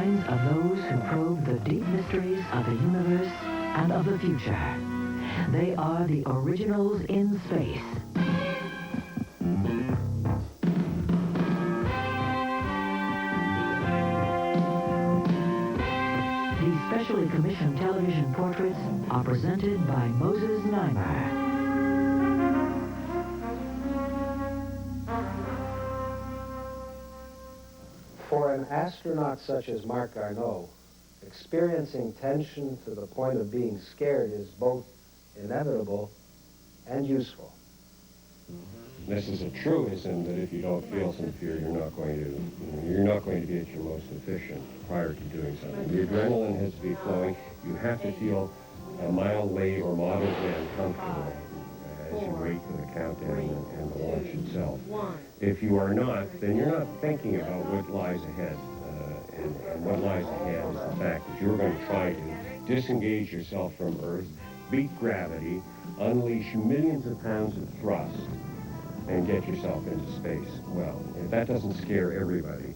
minds of those who probe the deep mysteries of the universe and of the future. They are the originals in space. These specially commissioned television portraits are presented by Moses Znaimer. For an astronaut such as Marc Garneau, experiencing tension to the point of being scared is both inevitable and useful. This is a truism that if you don't feel some fear, you're not going to be at your most efficient prior to doing something. The adrenaline has to be flowing. You have to feel mildly or moderately uncomfortable as you wait for the countdown and the launch itself. If you are not, then you're not thinking about what lies ahead. And what lies ahead is the fact that you're going to try to disengage yourself from Earth, beat gravity, unleash millions of pounds of thrust, and get yourself into space. Well, if that doesn't scare everybody,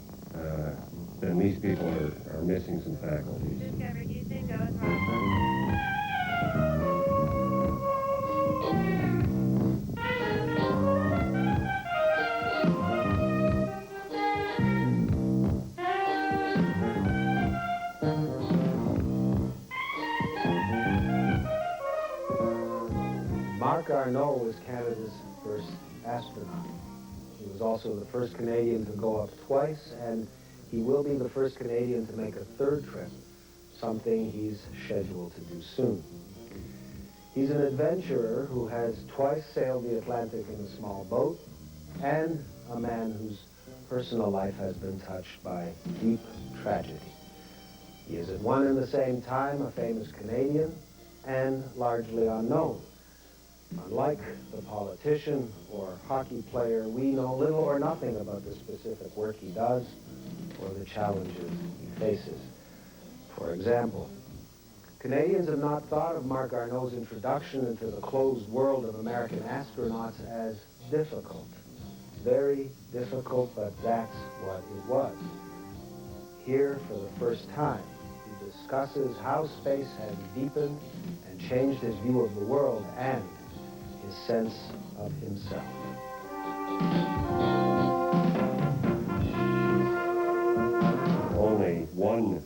then these people are missing some faculties. Marc Garneau was Canada's first astronaut. He was also the first Canadian to go up twice, and he will be the first Canadian to make a third trip, something he's scheduled to do soon. He's an adventurer who has twice sailed the Atlantic in a small boat, and a man whose personal life has been touched by deep tragedy. He is at one and the same time a famous Canadian and largely unknown. Unlike the politician or hockey player, we know little or nothing about the specific work he does or the challenges he faces. For example, Canadians have not thought of Marc Garneau's introduction into the closed world of American astronauts as difficult. Very difficult, but that's what it was. Here, for the first time, he discusses how space has deepened and changed his view of the world and his sense of himself. Only one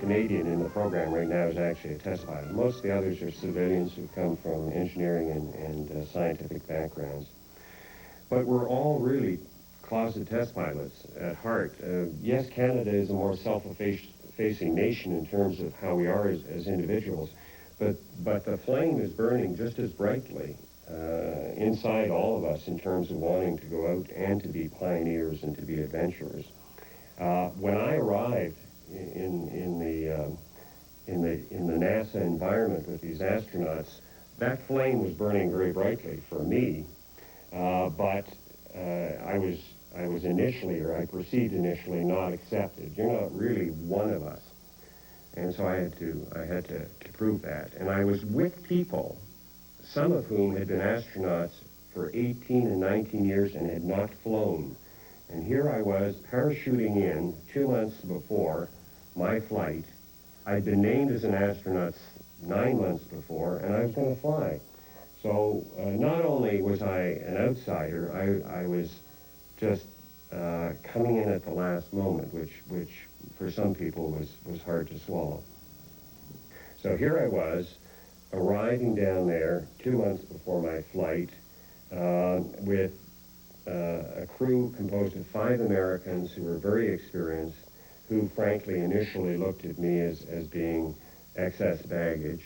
Canadian in the program right now is actually a test pilot. Most of the others are civilians who come from engineering and scientific backgrounds. But we're all really closet test pilots at heart. Yes, Canada is a more self-effacing nation in terms of how we are as individuals, but the flame is burning just as brightly inside all of us in terms of wanting to go out and to be pioneers and to be adventurers. When I arrived in the NASA environment with these astronauts, that flame was burning very brightly for me, but I was initially, or I perceived initially, not accepted. You're not really one of us, and so I had to prove that. And I was with people, some of whom had been astronauts for 18 and 19 years and had not flown. And here I was parachuting in 2 months before my flight. I'd been named as an astronaut 9 months before, and I was going to fly. So not only was I an outsider, I was just coming in at the last moment, which for some people was hard to swallow. So here I was, arriving down there 2 months before my flight with a crew composed of 5 Americans who were very experienced, who frankly initially looked at me as being excess baggage.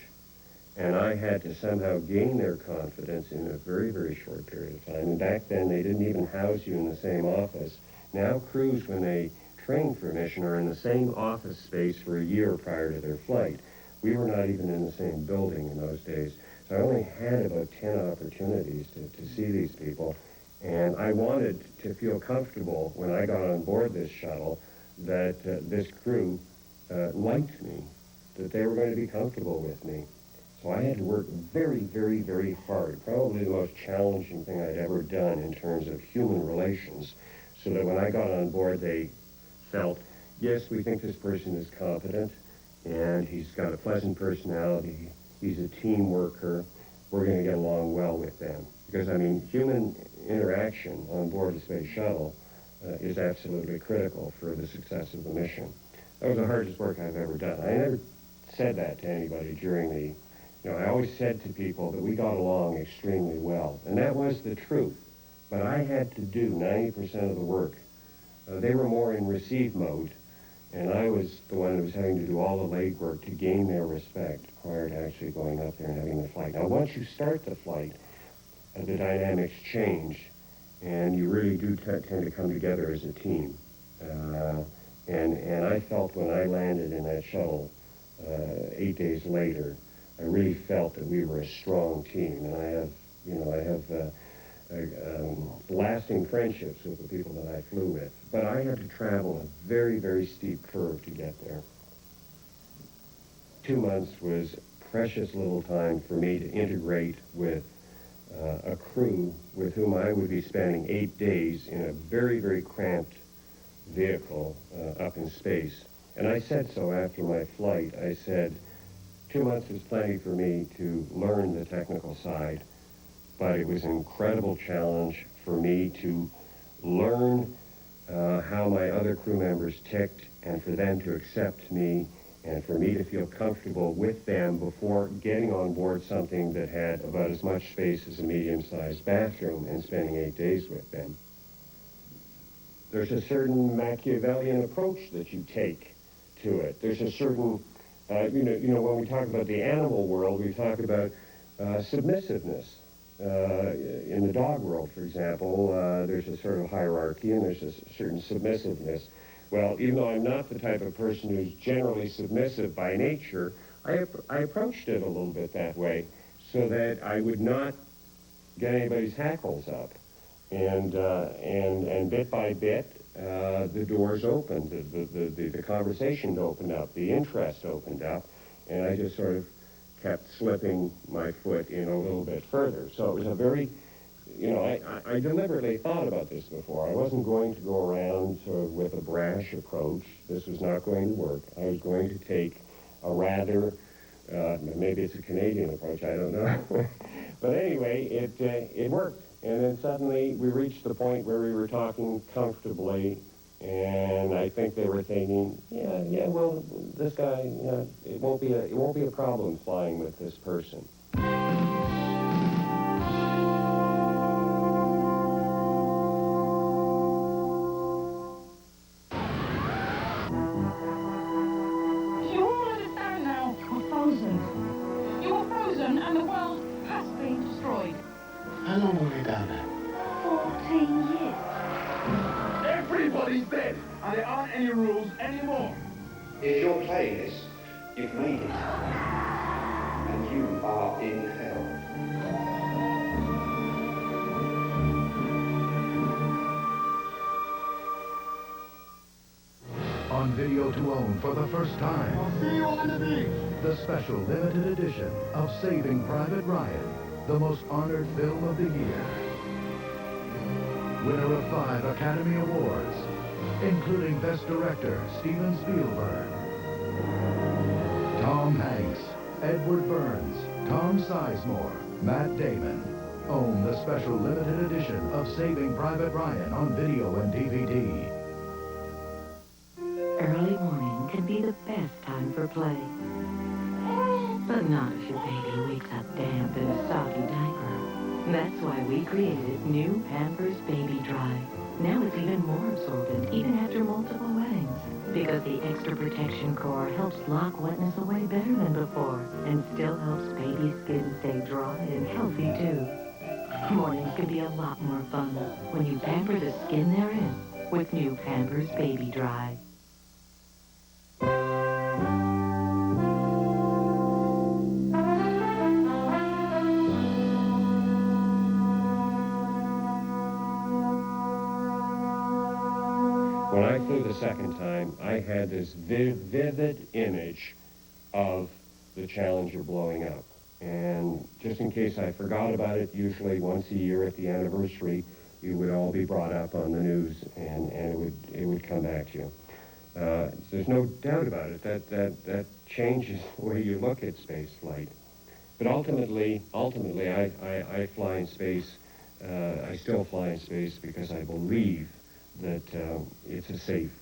And I had to somehow gain their confidence in a very, very short period of time. And back then, they didn't even house you in the same office. Now crews, when they train for a mission, are in the same office space for a year prior to their flight. We were not even in the same building in those days. So I only had about 10 opportunities to see these people. And I wanted to feel comfortable when I got on board this shuttle that this crew liked me, that they were going to be comfortable with me. So I had to work very, very, very hard, probably the most challenging thing I'd ever done in terms of human relations, so that when I got on board, they felt, yes, we think this person is competent, and he's got a pleasant personality, he's a team worker, we're going to get along well with them. Because, I mean, human interaction on board the space shuttle is absolutely critical for the success of the mission. That was the hardest work I've ever done. I never said that to anybody during the, I always said to people that we got along extremely well, and that was the truth. But I had to do 90% of the work. They were more in receive mode, and I was the one who was having to do all the legwork to gain their respect prior to actually going up there and having the flight. Now, once you start the flight, the dynamics change, and you really do tend to come together as a team. And I felt when I landed in that shuttle 8 days later, I really felt that we were a strong team, and I have lasting friendships with the people that I flew with. But I had to travel a very, very steep curve to get there. 2 months was precious little time for me to integrate with a crew with whom I would be spending 8 days in a very, very cramped vehicle up in space. And I said so after my flight. I said, 2 months was plenty for me to learn the technical side, but it was an incredible challenge for me to learn how my other crew members ticked, and for them to accept me, and for me to feel comfortable with them before getting on board something that had about as much space as a medium-sized bathroom and spending 8 days with them. There's a certain Machiavellian approach that you take to it. There's a certain, when we talk about the animal world, we talk about submissiveness. In the dog world, for example, there's a sort of hierarchy and there's a certain submissiveness. Well, even though I'm not the type of person who's generally submissive by nature, I approached it a little bit that way so that I would not get anybody's hackles up. And bit by bit, the doors opened, the conversation opened up, the interest opened up, and I just sort of kept slipping my foot in a little bit further. So it was a very, I deliberately thought about this before. I wasn't going to go around sort of with a brash approach. This was not going to work. I was going to take a rather, maybe it's a Canadian approach, I don't know. But anyway, it worked. And then suddenly we reached the point where we were talking comfortably, and I think they were thinking, well, this guy, it won't be a problem flying with this person. You all understand now. You're frozen. You were frozen, and the world has been destroyed. How long were we down there? 14 years. Everybody's dead, and there aren't any rules anymore. If you're playing this, you've made it. And you are in hell. On video to own for the first time. I'll see you on the beach. The special limited edition of Saving Private Ryan, the most honored film of the year. Winner of 5 Academy Awards, including Best Director Steven Spielberg, Tom Hanks, Edward Burns, Tom Sizemore, Matt Damon. Own the special limited edition of Saving Private Ryan on video and DVD. Early morning can be the best time for play. But not if your baby wakes up damp in a soggy diaper. That's why we created new Pampers Baby Dry. Now it's even more absorbent, even after multiple wettings. Because the extra protection core helps lock wetness away better than before, and still helps baby skin stay dry and healthy too. Mornings can be a lot more fun when you pamper the skin they're in with new Pampers Baby Dry. When I flew the second time, I had this vivid image of the Challenger blowing up. And just in case I forgot about it, usually once a year at the anniversary, it would all be brought up on the news, and it would come back to you. There's no doubt about it. That changes the way you look at space flight. But ultimately, I fly in space. I still fly in space because I believe that it's a safe,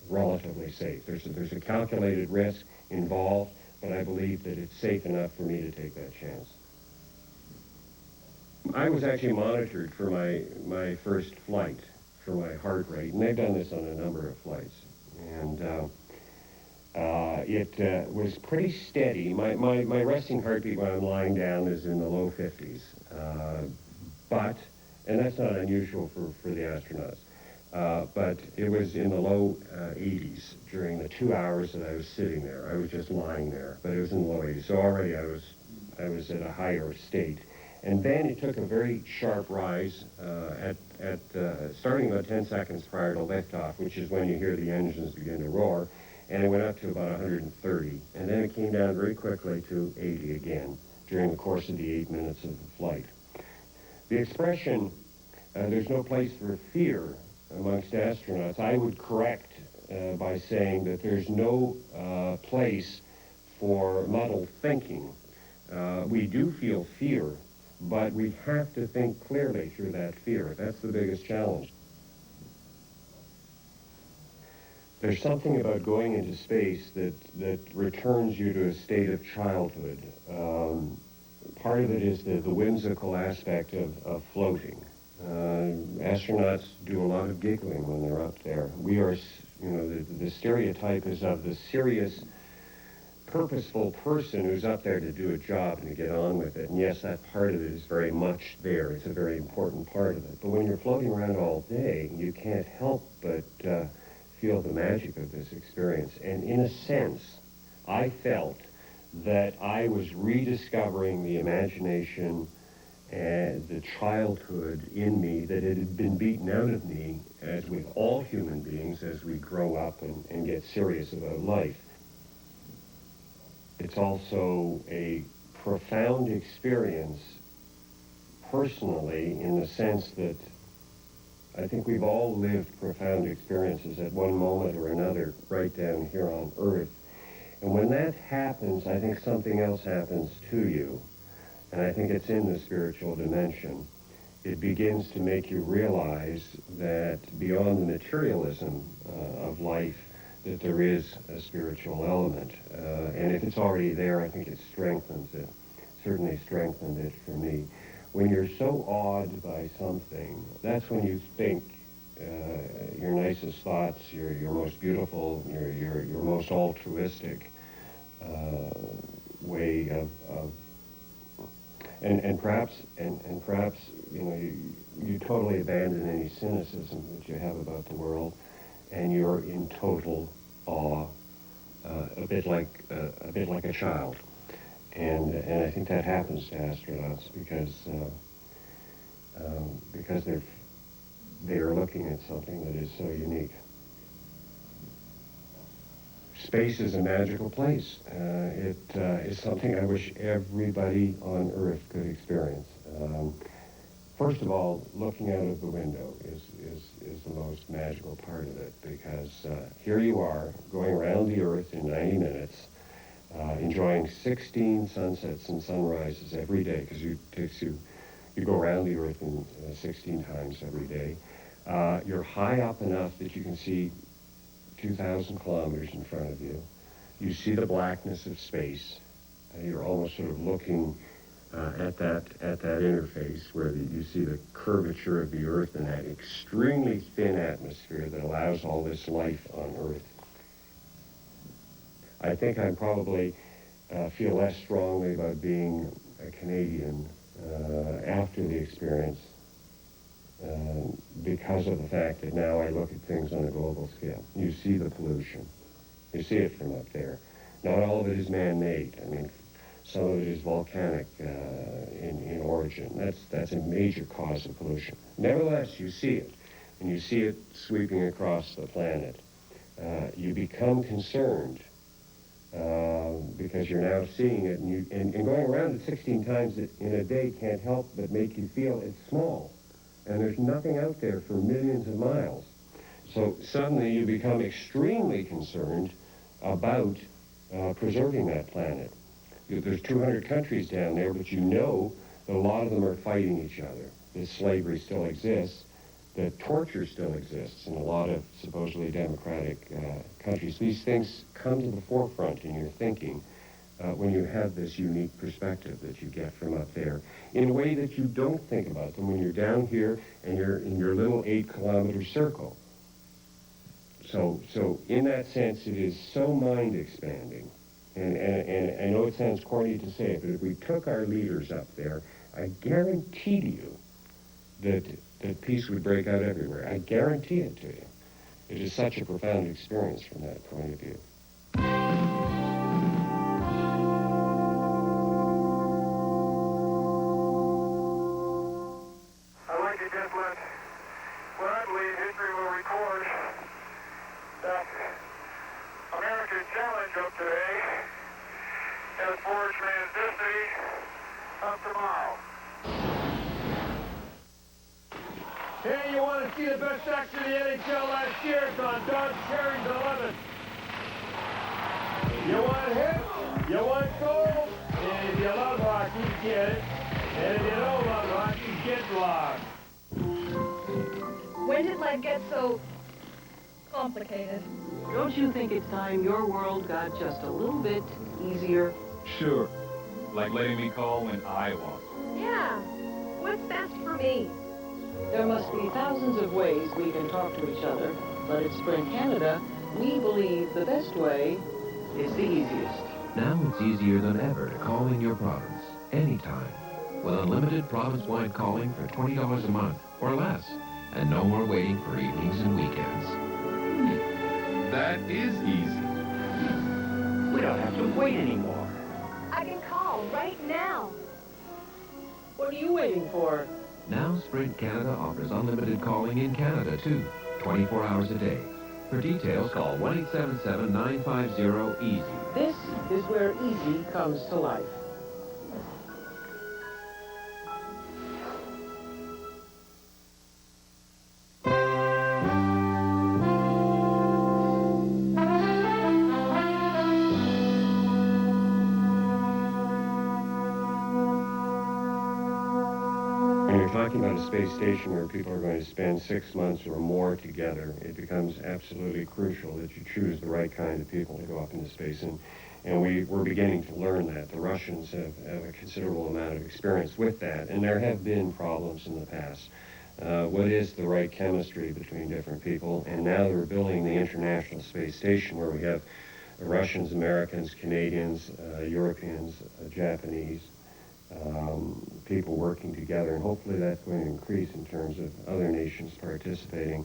relatively safe. There's a calculated risk involved, but I believe that it's safe enough for me to take that chance. I was actually monitored for my first flight for my heart rate, and they've done this on a number of flights. And it was pretty steady. My resting heartbeat when I'm lying down is in the low 50s. And that's not unusual for the astronauts. But it was in the low 80s during the 2 hours that I was sitting there. I was just lying there, but it was in the low 80s. So already I was at a higher state. And then it took a very sharp rise starting about 10 seconds prior to liftoff, which is when you hear the engines begin to roar, and it went up to about 130. And then it came down very quickly to 80 again during the course of the 8 minutes of the flight. The expression, there's no place for fear amongst astronauts, I would correct by saying that there's no place for muddled thinking. We do feel fear, but we have to think clearly through that fear. That's the biggest challenge. There's something about going into space that returns you to a state of childhood. Part of it is the whimsical aspect of floating. Astronauts do a lot of giggling when they're up there. We are, the stereotype is of the serious, purposeful person who's up there to do a job and to get on with it. And yes, that part of it is very much there. It's a very important part of it. But when you're floating around all day, you can't help but feel the magic of this experience. And in a sense, I felt that I was rediscovering the imagination and the childhood in me that it had been beaten out of me, as with all human beings, as we grow up and get serious about life. It's also a profound experience personally, in the sense that I think we've all lived profound experiences at one moment or another right down here on Earth. And when that happens, I think something else happens to you. And I think it's in the spiritual dimension. It begins to make you realize that beyond the materialism of life, that there is a spiritual element. And if it's already there, I think it strengthens it. Certainly strengthened it for me. When you're so awed by something, that's when you think your nicest thoughts, your most beautiful, your most altruistic way of and perhaps you totally abandon any cynicism that you have about the world, and you're in total awe, a bit like a child, and I think that happens to astronauts because they're looking at something that is so unique. Space is a magical place. It is something I wish everybody on Earth could experience. First of all, looking out of the window is the most magical part of it, because here you are going around the Earth in 90 minutes, enjoying 16 sunsets and sunrises every day, because you go around the Earth in 16 times every day. You're high up enough that you can see 2,000 kilometers in front of you. You see the blackness of space. You're almost sort of looking at that interface where you see the curvature of the Earth and that extremely thin atmosphere that allows all this life on Earth. I think I probably feel less strongly about being a Canadian after the experience because of the fact that now I look at things on a global scale. You see the pollution. You see it from up there. Not all of it is man-made. I mean, some of it is volcanic in origin. That's a major cause of pollution. Nevertheless, you see it, and you see it sweeping across the planet. You become concerned because you're now seeing it, and going around it 16 times in a day can't help but make you feel it's small. And there's nothing out there for millions of miles. So suddenly you become extremely concerned about preserving that planet. There's 200 countries down there, but you know that a lot of them are fighting each other. That slavery still exists, that torture still exists in a lot of supposedly democratic countries. These things come to the forefront in your thinking when you have this unique perspective that you get from up there in a way that you don't think about them when you're down here and you're in your little 8-kilometer circle. So in that sense, it is so mind-expanding. And I know it sounds corny to say it, but if we took our leaders up there, I guarantee to you that peace would break out everywhere. I guarantee it to you. It is such a profound experience from that point of view. I'd like to just let what I believe history will record that America's challenge of today has forged man's destiny of tomorrow. Hey, you want to see the best action of the NHL last year? It's on docu-series 11. You want hits? You want goals? And if you love hockey, get it. And if you don't love hockey, get lost. When did life get so complicated? Don't you think it's time your world got just a little bit easier? Sure. Like letting me call when I want. Yeah. What's best for me? There must be thousands of ways we can talk to each other, but at Sprint Canada, we believe the best way is the easiest. Now it's easier than ever to call in your province, anytime, with unlimited province-wide calling for $20 a month or less, and no more waiting for evenings and weekends. That is easy. We don't have to wait anymore. I can call right now. What are you waiting for? Now Sprint Canada offers unlimited calling in Canada, too, 24 hours a day. For details, call 1-877-950-EASY. This is where easy comes to life. When you're talking about a space station where people are going to spend 6 months or more together, it becomes absolutely crucial that you choose the right kind of people to go up into space. And we're beginning to learn that. The Russians have a considerable amount of experience with that, and there have been problems in the past. What is the right chemistry between different people? And now they're building the International Space Station where we have Russians, Americans, Canadians, Europeans, Japanese, people working together, and hopefully that's going to increase in terms of other nations participating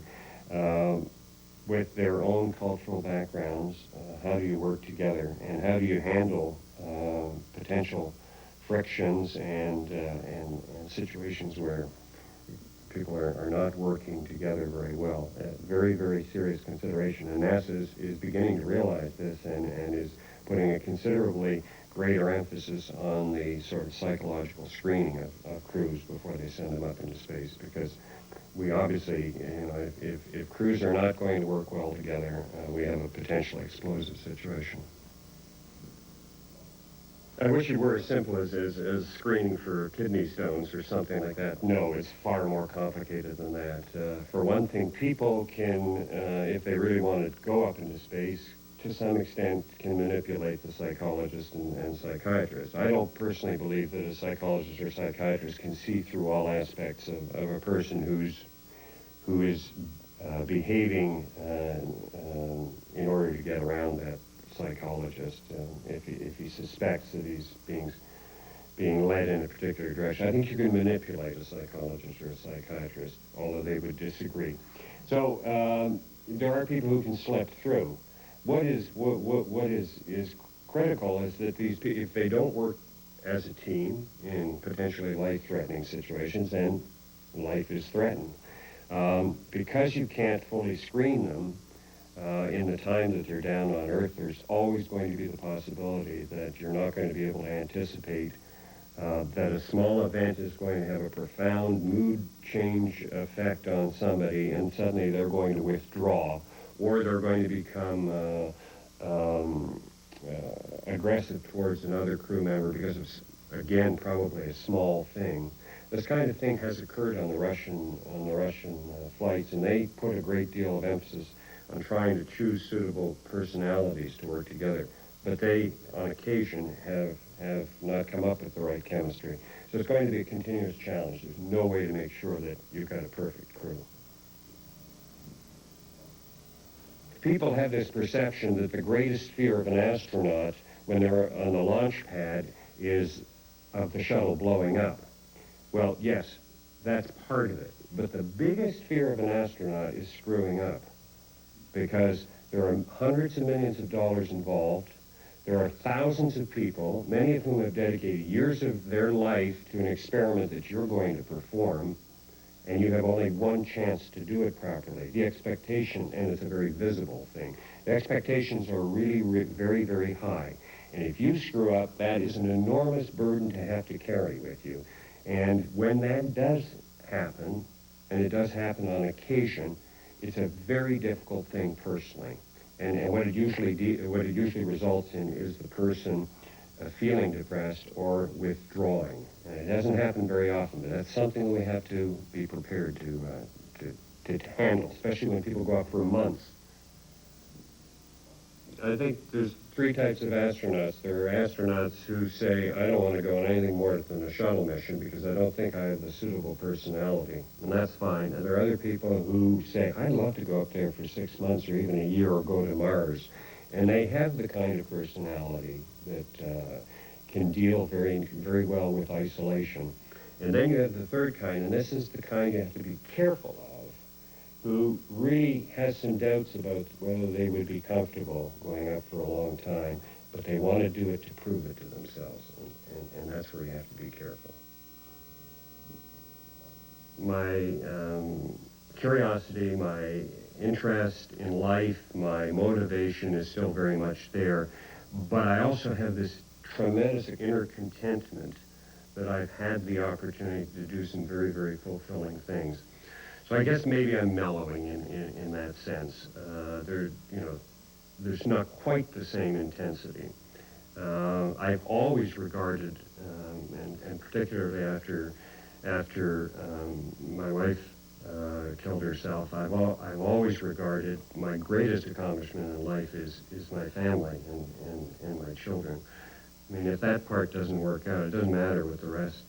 with their own cultural backgrounds. How do you work together, and how do you handle potential frictions and situations where people are not working together very well? Very, very serious consideration, and NASA is beginning to realize this and is putting a considerably greater emphasis on the sort of psychological screening of crews before they send them up into space, because we obviously, if crews are not going to work well together, we have a potentially explosive situation. I wish it were as simple as screening for kidney stones or something like that. No, it's far more complicated than that. For one thing, people can, if they really want to go up into space, to some extent can manipulate the psychologist and psychiatrist. I don't personally believe that a psychologist or psychiatrist can see through all aspects of a person who is behaving in order to get around that psychologist. If he suspects that he's being led in a particular direction, I think you can manipulate a psychologist or a psychiatrist, although they would disagree. So there are people who can slip through. What is critical is that these people, if they don't work as a team in potentially life-threatening situations, then life is threatened. Because you can't fully screen them in the time that they're down on Earth, there's always going to be the possibility that you're not going to be able to anticipate that a small event is going to have a profound mood change effect on somebody, and suddenly they're going to withdraw, or they're going to become aggressive towards another crew member because of, again, probably a small thing. This kind of thing has occurred on the Russian flights, and they put a great deal of emphasis on trying to choose suitable personalities to work together. But they, on occasion, have not come up with the right chemistry. So it's going to be a continuous challenge. There's no way to make sure that you've got a perfect crew. People have this perception that the greatest fear of an astronaut when they're on the launch pad is of the shuttle blowing up. Well, yes, that's part of it. But the biggest fear of an astronaut is screwing up, because there are hundreds of millions of dollars involved. There are thousands of people, many of whom have dedicated years of their life to an experiment that you're going to perform, and you have only one chance to do it properly. The expectation, and it's a very visible thing, the expectations are really very, very high. And if you screw up, that is an enormous burden to have to carry with you. And when that does happen, and it does happen on occasion, it's a very difficult thing personally. And what it usually results in is the person feeling depressed or withdrawing. And it doesn't happen very often, but that's something we have to be prepared to handle, especially when people go out for months. I think there's three types of astronauts. There are astronauts who say, I don't want to go on anything more than a shuttle mission because I don't think I have the suitable personality, and that's fine. And there are other people who say, I'd love to go up there for 6 months or even a year or go to Mars. And they have the kind of personality that can deal very, very well with isolation. And then you have the third kind, and this is the kind you have to be careful of, who really has some doubts about whether they would be comfortable going up for a long time, but they want to do it to prove it to themselves, and that's where you have to be careful. My curiosity, my interest in life, my motivation is still very much there, but I also have this tremendous inner contentment that I've had the opportunity to do some very, very fulfilling things. So I guess maybe I'm mellowing in that sense. There's not quite the same intensity. I've always regarded, and particularly after my wife killed herself, I've always regarded my greatest accomplishment in life is my family and my children. I mean, if that part doesn't work out, it doesn't matter with the rest.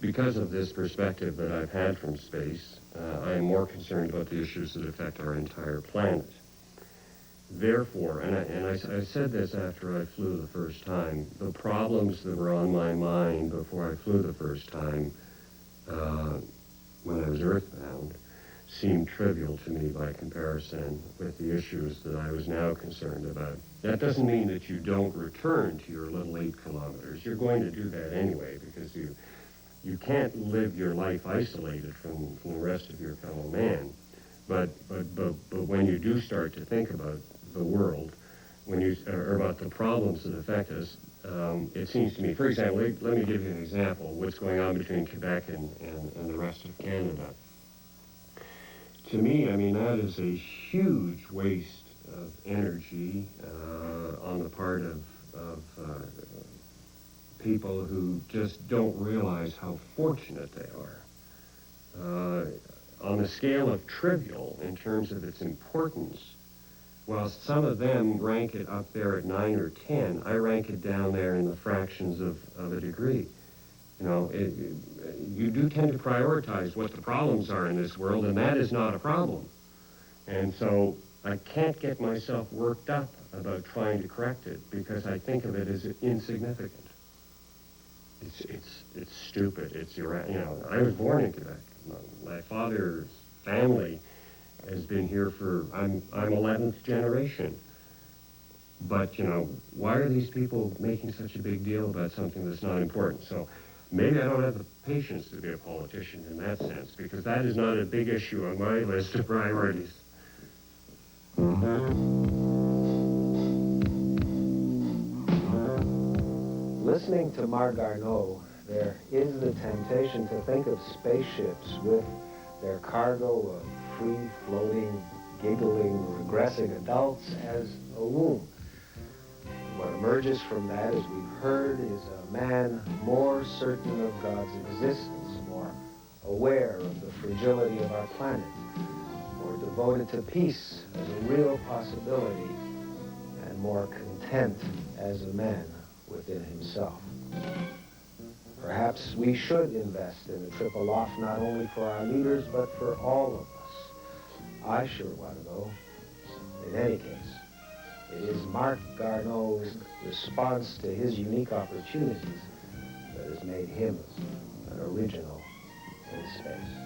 Because of this perspective that I've had from space, I am more concerned about the issues that affect our entire planet. Therefore, and I said this after I flew the first time, the problems that were on my mind before I flew the first time, when I was earthbound, seemed trivial to me by comparison with the issues that I was now concerned about. That doesn't mean that you don't return to your little 8 kilometers. You're going to do that anyway, because you can't live your life isolated from the rest of your fellow man. But when you do start to think about the world, or about the problems that affect us, it seems to me, for example, let me give you an example of what's going on between Quebec and the rest of Canada. To me, I mean, that is a huge waste of energy on the part of people who just don't realize how fortunate they are. On the scale of trivial in terms of its importance, while some of them rank it up there at 9 or 10, I rank it down there in the fractions of a degree. You know, you do tend to prioritize what the problems are in this world, and that is not a problem. And so I can't get myself worked up about trying to correct it because I think of it as insignificant. It's stupid. It's, you know, I was born in Quebec. My father's family has been here for, I'm 11th generation. But, you know, why are these people making such a big deal about something that's not important? So maybe I don't have the patience to be a politician in that sense, because that is not a big issue on my list of priorities. Listening to Marc Garneau, there is the temptation to think of spaceships with their cargo of free-floating, giggling, regressing adults as a womb. What emerges from that, as we've heard, is a man more certain of God's existence, more aware of the fragility of our planet, more devoted to peace as a real possibility, and more content as a man within himself. Perhaps we should invest in a trip aloft, not only for our leaders, but for all of us. I sure want to go. In any case, it is Marc Garneau's response to his unique opportunities that has made him an original in space.